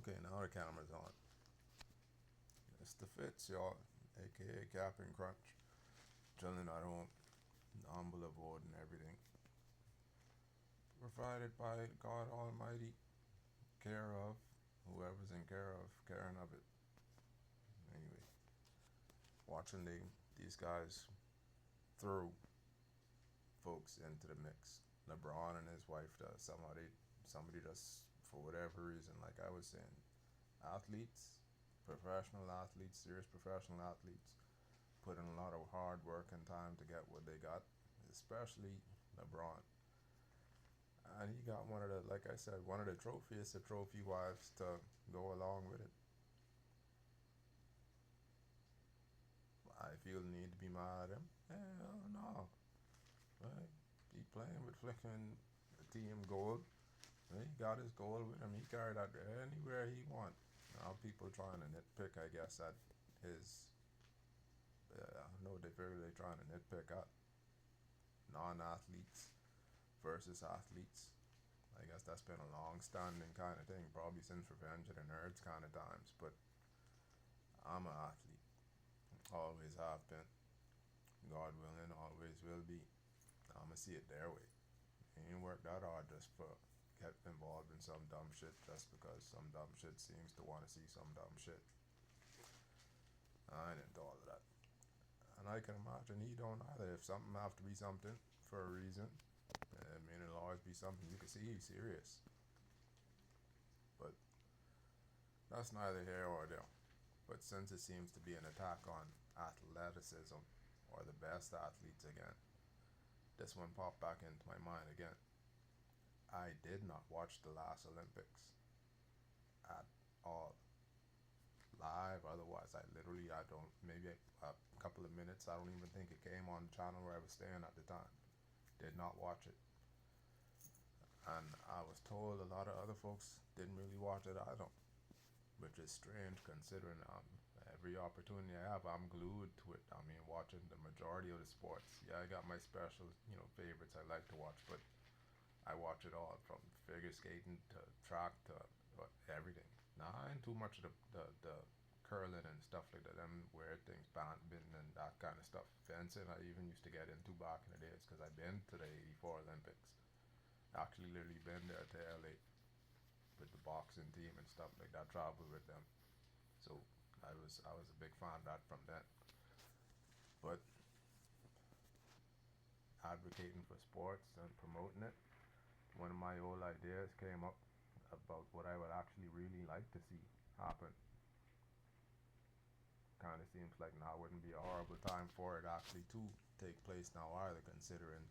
Okay, now the camera's on. It's the Fits, y'all, aka Cap and Crunch. Chilling at home, humble abode and everything. Provided by God Almighty, care of whoever's in care of, caring of it. Anyway, watching these guys throw folks into the mix. LeBron and his wife does. Somebody does, for whatever reason, like I was saying, athletes, professional athletes, serious professional athletes, put in a lot of hard work and time to get what they got, especially LeBron. And he got one of the, like I said, one of the trophies, the trophy wives to go along with it. I feel the need to be mad at him. Hell no. Right? He playing with flicking team gold. He got his goal with him. He carried that anywhere he want. Now people trying to nitpick, I guess, at his. I know they figure they trying to nitpick at non-athletes versus athletes. I guess that's been a long-standing kind of thing, probably since Revenge of the Nerds kind of times. But I'm an athlete, always have been. God willing, always will be. I'ma see it their way. It ain't work that hard just for get involved in some dumb shit just because some dumb shit seems to want to see some dumb shit. I ain't into all of that. And I can imagine he don't either. If something have to be something for a reason, I mean it'll always be something you can see he's serious. But that's neither here or there. But since it seems to be an attack on athleticism or the best athletes again, this one popped back into my mind again. I did not watch the last Olympics at all. Live, otherwise I don't, maybe a couple of minutes. I don't even think it came on the channel where I was staying at the time. Did not watch it. And I was told a lot of other folks didn't really watch it either, which is strange considering every opportunity I have, I'm glued to it. I mean, watching the majority of the sports. Yeah, I got my special, favorites I like to watch, but I watch it all from figure skating to track to everything. Now, I ain't too much of the curling and stuff like that, them weird things, badminton and that kind of stuff. Fencing, I even used to get into back in the days because I've been to the '84 Olympics. Actually, literally been there to LA with the boxing team and stuff like that, traveled with them. So I was a big fan of that from then. But advocating for sports and promoting it, one of my old ideas came up about what I would actually really like to see happen. Kind of seems like now wouldn't be a horrible time for it actually to take place now either, considering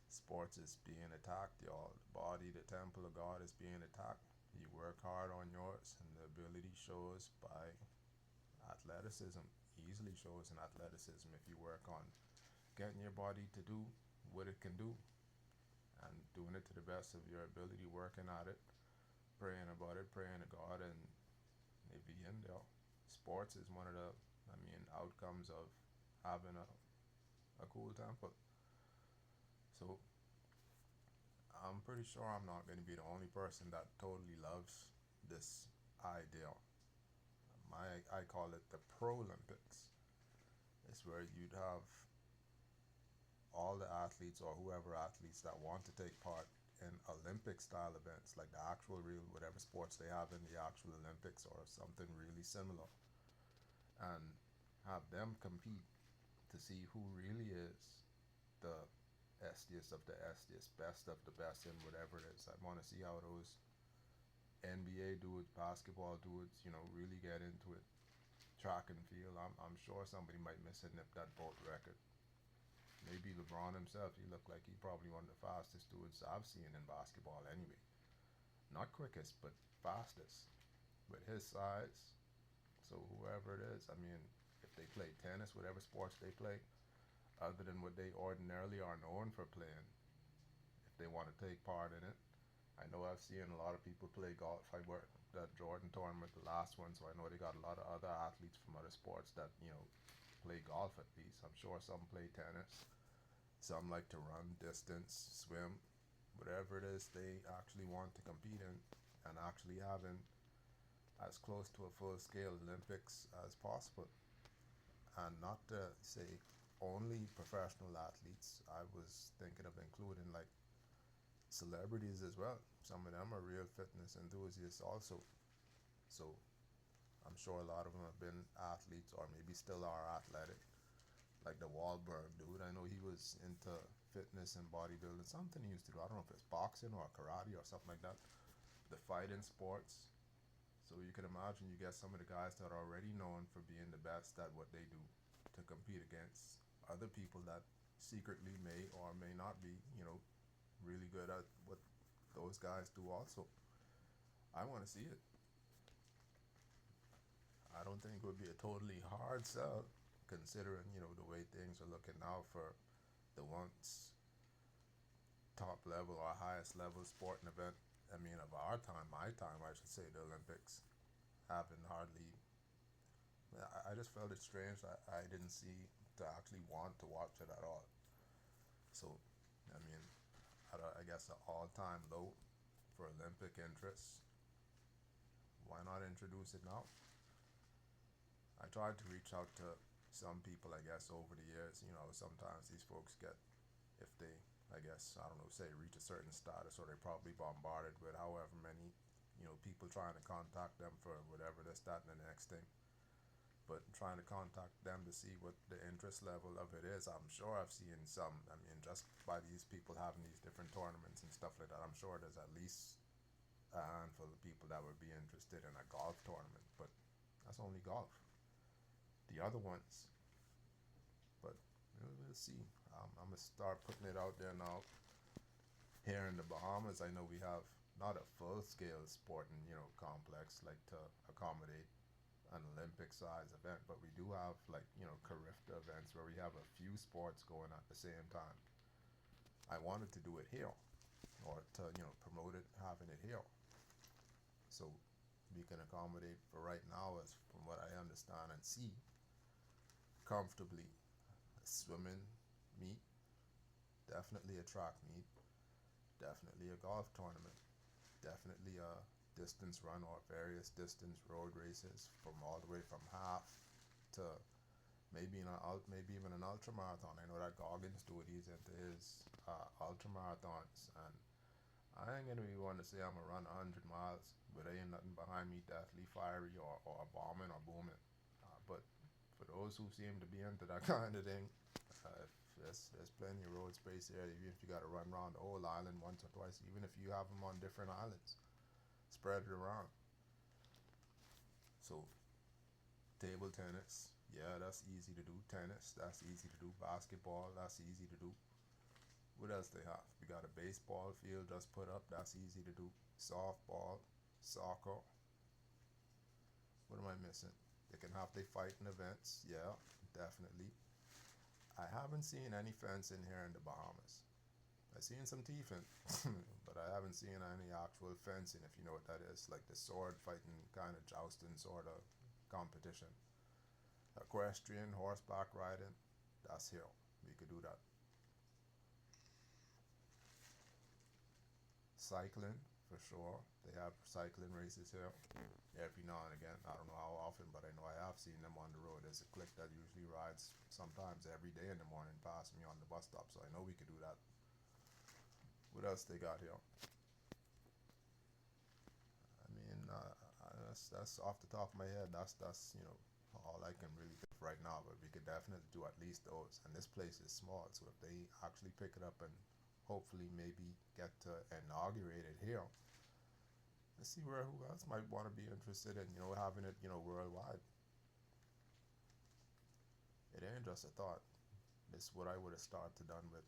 sports is being attacked, y'all. The body, the temple of God is being attacked. You work hard on yours, and the ability shows by athleticism. Easily shows in athleticism if you work on getting your body to do what it can do and doing it to the best of your ability, working at it, praying about it, praying to God, and maybe in there. Sports is one of the, outcomes of having a cool temple. So I'm pretty sure I'm not going to be the only person that totally loves this idea. I call it the Prolympics. It's where you'd have all the athletes or whoever athletes that want to take part in Olympic style events, like the actual real whatever sports they have in the actual Olympics or something really similar, and have them compete to see who really is the estiest of the estiest, best of the best in whatever it is. I want to see how those NBA dudes, basketball dudes, really get into it. Track and field, I'm sure somebody might miss a nip that boat record. Maybe LeBron himself, he looked like he probably one of the fastest dudes I've seen in basketball anyway. Not quickest, but fastest. With his size, so whoever it is, if they play tennis, whatever sports they play, other than what they ordinarily are known for playing, if they want to take part in it. I know I've seen a lot of people play golf. I worked that Jordan tournament, the last one, so I know they got a lot of other athletes from other sports that, play golf at least. I'm sure some play tennis. Some like to run, distance, swim, whatever it is they actually want to compete in and actually having as close to a full scale Olympics as possible. And not to say only professional athletes, I was thinking of including like celebrities as well. Some of them are real fitness enthusiasts also. So I'm sure a lot of them have been athletes or maybe still are athletic. Like the Wahlberg dude, I know he was into fitness and bodybuilding. Something he used to do. I don't know if it's boxing or karate or something like that. The fighting sports. So you can imagine you get some of the guys that are already known for being the best at what they do to compete against other people that secretly may or may not be, really good at what those guys do also. I want to see it. I don't think it would be a totally hard sell considering, the way things are looking now for the once top level or highest level sporting event. I mean, of our time, my time, I should say, the Olympics having hardly. I just felt it strange. I didn't see to actually want to watch it at all. So, I mean, I guess an all-time low for Olympic interest. Why not introduce it now? I tried to reach out to some people, I guess, over the years. Sometimes these folks get, if they, I guess, I don't know, say reach a certain status, or they're probably bombarded with however many, people trying to contact them for whatever this, that, and the next thing. But trying to contact them to see what the interest level of it is, I'm sure I've seen some. I mean, just by these people having these different tournaments and stuff like that, I'm sure there's at least a handful of people that would be interested in a golf tournament. But that's only golf. The other ones, but we'll see. I'm gonna start putting it out there now. Here in the Bahamas, I know we have not a full-scale sporting, complex like to accommodate an Olympic size event, but we do have like, Carifta events where we have a few sports going at the same time. I wanted to do it here, or to, promote it, having it here. So we can accommodate for right now, as from what I understand and see, comfortably a swimming meet, definitely a track meet, definitely a golf tournament, definitely a distance run or various distance road races, from all the way from half to maybe even an ultra marathon. I know that Goggins do it. He's into his ultra marathons, and I ain't gonna be one to say I'm gonna run 100 miles, but there ain't nothing behind me deathly fiery or bombing or booming. But for those who seem to be into that kind of thing, there's plenty of road space here. Even if you got to run around the whole island once or twice, even if you have them on different islands, spread it around. So table tennis, yeah, that's easy to do. Tennis, that's easy to do. Basketball, that's easy to do. What else they have? We got a baseball field just put up, that's easy to do. Softball, soccer. What am I missing? They can have their fighting events, yeah, definitely. I haven't seen any fencing here in the Bahamas. I've seen some teething, but I haven't seen any actual fencing, if you know what that is, like the sword fighting kind of jousting sort of competition. Equestrian, horseback riding, that's here. We could do that. Cycling, for sure. They have cycling races here every now and again. I don't know how often, but I know I have seen them on the road. There's a clique that usually rides sometimes every day in the morning past me on the bus stop, so I know we could do that. What else they got here? I mean, that's off the top of my head. That's all I can really think of right now. But we could definitely do at least those. And this place is small, so if they actually pick it up and hopefully maybe get to inaugurate it here, let's see who else might want to be interested in having it worldwide. It ain't just a thought. This is what I would have started done with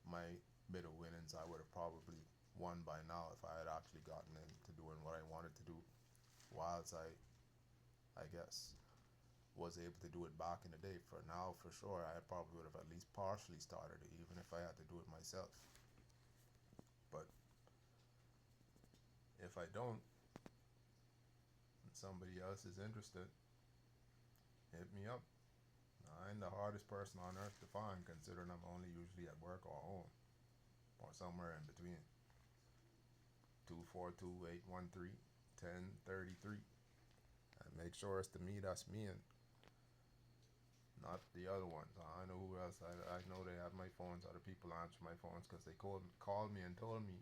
my bit of winnings. I would have probably won by now if I had actually gotten into doing what I wanted to do, whilst I guess was able to do it back in the day. For now, for sure, I probably would have at least partially started it, even if I had to do it myself. But if I don't, and somebody else is interested, hit me up. I'm the hardest person on earth to find, considering I'm only usually at work or home, or somewhere in between. 242-813-1033. and make sure it's the me that's me and not the other ones. I know who else. I know they had my phones. Other people answer my phones because they called me and told me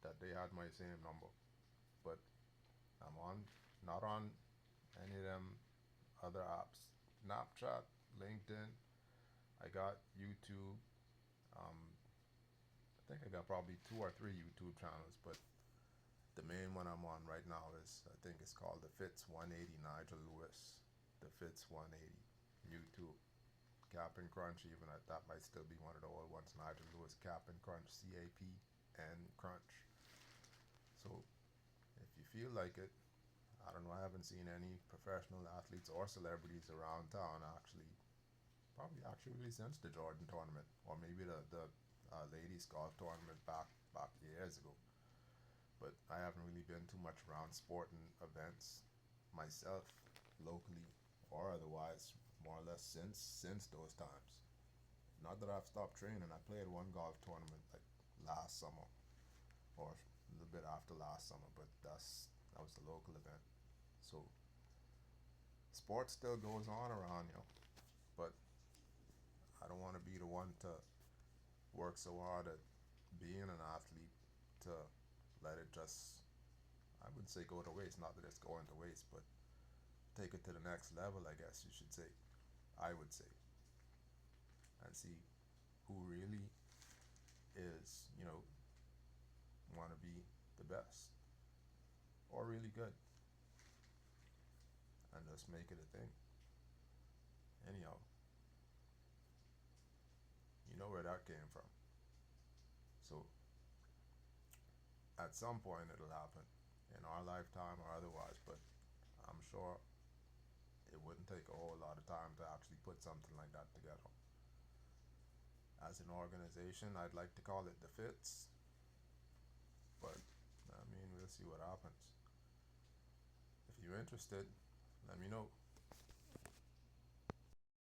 that they had my same number. But I'm not on any of them other apps. Snapchat, LinkedIn. I got YouTube. Um, I think I got probably 2 or 3 YouTube channels, but the main one I'm on right now is, I think it's called the Fitz 180 Nigel Lewis. The Fitz 180 YouTube. Cap and Crunch, even that might still be one of the old ones. Nigel Lewis, Cap and Crunch, CAP and Crunch. So if you feel like it, I don't know, I haven't seen any professional athletes or celebrities around town actually, probably actually really since the Jordan tournament, or maybe the ladies golf tournament back years ago. But I haven't really been too much around sporting events myself, locally or otherwise, more or less since those times. Not that I've stopped training. I played one golf tournament like last summer, or a little bit after last summer, but that was the local event. So sports still goes on around, but I don't want to be the one to work so hard at being an athlete to let it just, I wouldn't say go to waste, not that it's going to waste, but take it to the next level, I guess you should say. I would say. And see who really is, want to be the best or really good, and just make it a thing. Anyhow, you know where that came from. So at some point it'll happen in our lifetime or otherwise, but I'm sure it wouldn't take a whole lot of time to actually put something like that together. As an organization, I'd like to call it the Fits, but I mean, we'll see what happens. If you're interested, let me know.